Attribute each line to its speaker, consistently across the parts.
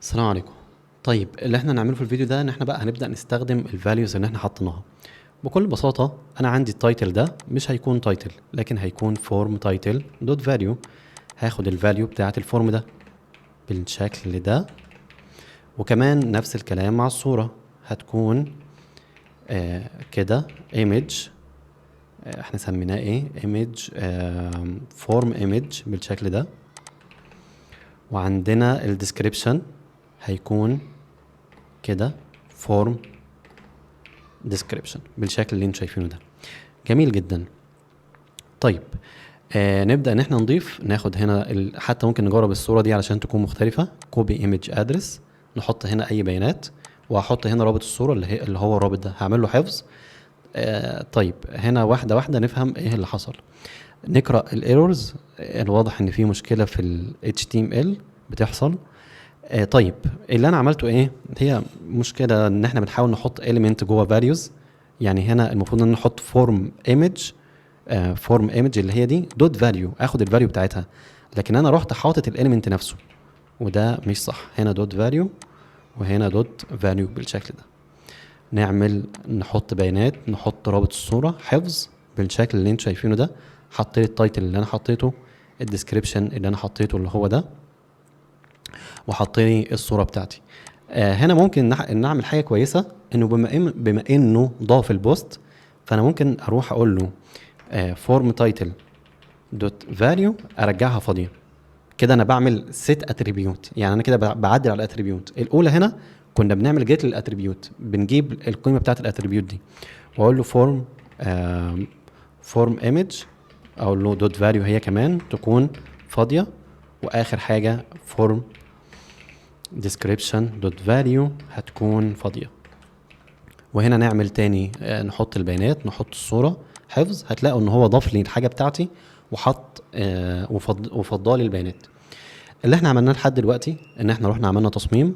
Speaker 1: السلام عليكم. طيب اللي احنا هنعمله في الفيديو ده ان احنا بقى هنبدأ نستخدم الفاليوز اللي احنا حطيناها. بكل بساطة انا عندي التايتل ده مش هيكون تايتل لكن هيكون فورم تايتل دوت فاليو. هاخد الفاليو بتاعت الفورم ده بالشكل ده، وكمان نفس الكلام مع الصورة هتكون كده image. احنا سميناه ايه؟ image form image بالشكل ده. وعندنا الديسكريبشن هيكون كده form description بالشكل اللي انتم شايفينه ده. جميل جدا. طيب نبدأ ان احنا نضيف، ناخد هنا حتى ممكن نجرب الصورة دي علشان تكون مختلفة. copy image address، نحط هنا اي بيانات، وهحط هنا رابط الصورة اللي هو الرابط ده هعمل له حفظ. طيب هنا واحدة واحدة نفهم ايه اللي حصل. نقرأ الايرورز. الواضح ان في مشكلة في ال HTML بتحصل. طيب اللي انا عملته ايه؟ هي مشكله ان احنا بنحاول نحط element جوه values. يعني هنا المفروض ان نحط form image اللي هي دي دوت فاليو، اخد الفاليو بتاعتها، لكن انا رحت حاطط الاليمنت نفسه وده مش صح. هنا دوت فاليو وهنا دوت فاليو بالشكل ده. نحط بيانات، نحط رابط الصوره حفظ بالشكل اللي انتوا شايفينه ده. حطيت التايتل اللي انا حطيته، الديسكريبشن اللي انا حطيته اللي هو ده، وحطيني الصوره بتاعتي. هنا ممكن نعمل حاجه كويسه، انه بما انه ضاف البوست، فانا ممكن اروح اقول له فورم تايتل دوت فاليو ارجعها فاضيه. كده انا بعمل سيت اتريبيوت، يعني انا كده بعدل على الاتريبيوت الاولى. هنا كنا بنعمل جيت للاتريبيوت، بنجيب القيمه بتاعت الاتريبيوت دي واقول له فورم ايمج، اقول له دوت فاليو هي كمان تكون فاضيه، واخر حاجه فورم description dot value هتكون فاضية. وهنا نعمل تاني نحط البيانات، نحط الصورة حفظ، هتلاقوا ان هو ضاف لي الحاجة بتاعتي وحط وفضالي البيانات. اللي احنا عملناه لحد دلوقتي ان احنا رحنا عملنا تصميم،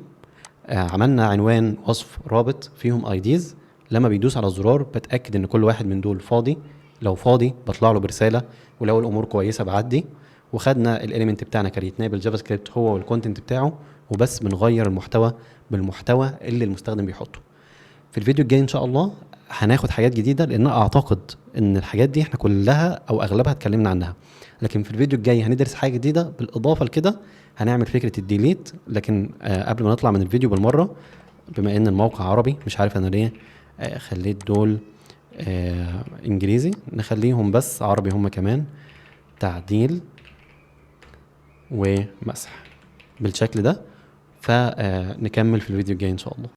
Speaker 1: عملنا عنوان، وصف، رابط فيهم ايديز. لما بيدوس على الزرار بتأكد ان كل واحد من دول فاضي. لو فاضي بطلع له برسالة، ولو الامور كويسة بعدي. وخدنا الاليمنت بتاعنا كريتناه بالجافا سكريبت هو والكونتنت بتاعه، وبس بنغير المحتوى بالمحتوى اللي المستخدم بيحطه. في الفيديو الجاي ان شاء الله هناخد حاجات جديدة، لان اعتقد ان الحاجات دي احنا كلها او اغلبها اتكلمنا عنها. لكن في الفيديو الجاي هندرس حاجة جديدة بالاضافة لكده. هنعمل فكرة الديليت، لكن قبل ما نطلع من الفيديو بالمرة، بما ان الموقع عربي مش عارف انا ليه خليت دول انجليزي، نخليهم بس عربي هم كمان. تعديل ومسح بالشكل ده. فنكمل في الفيديو الجاي ان شاء الله.